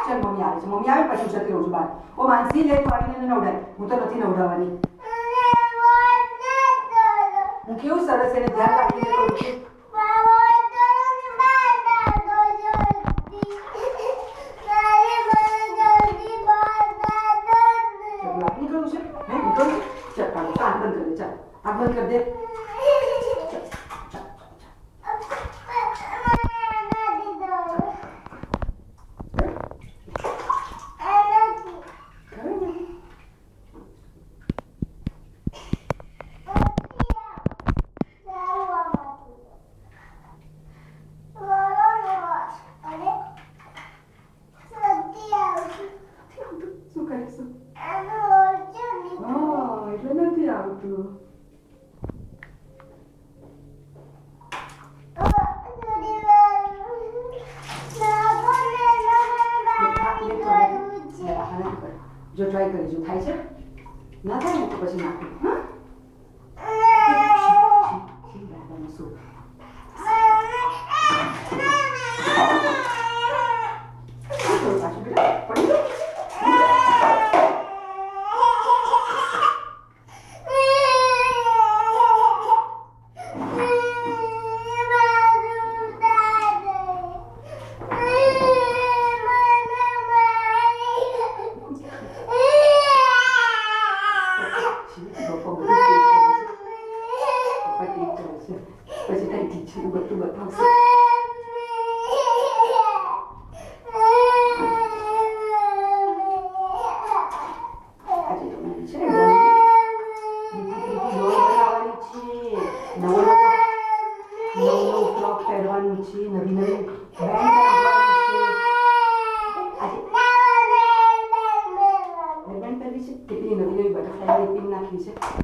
चल मम्मी આવે પછી જતી રહું છું બહાર. ઓ માનસી લે તું આવીને નવડાય. હું તો નથી નવડાવવાની. હું કેવું સરસ એને ધ્યાન રાખીને કરું છું. નીકળવું છે હે નીકળવું ચાલ આંખ બંધ કરી દે ચાલ આંખ બંધ કરી દે શું કરીશું એટલે નથી આવતું જો ટ્રાય કરીશું થાય છે ના થાય ને તો પછી નાખું બરાબર શું પાછું બેટા પડી ગયું પછી તારી ટીચર બધું બતાવશે આજે તો મને છે નવો ફ્રોક પહેરવાનું છે નવી નવી બેન્ડ પહેરવાની છે આજે બેન્ડ પહેરવી છે કેટલી નવી નવી બટરફ્લાય પિન નાખી છે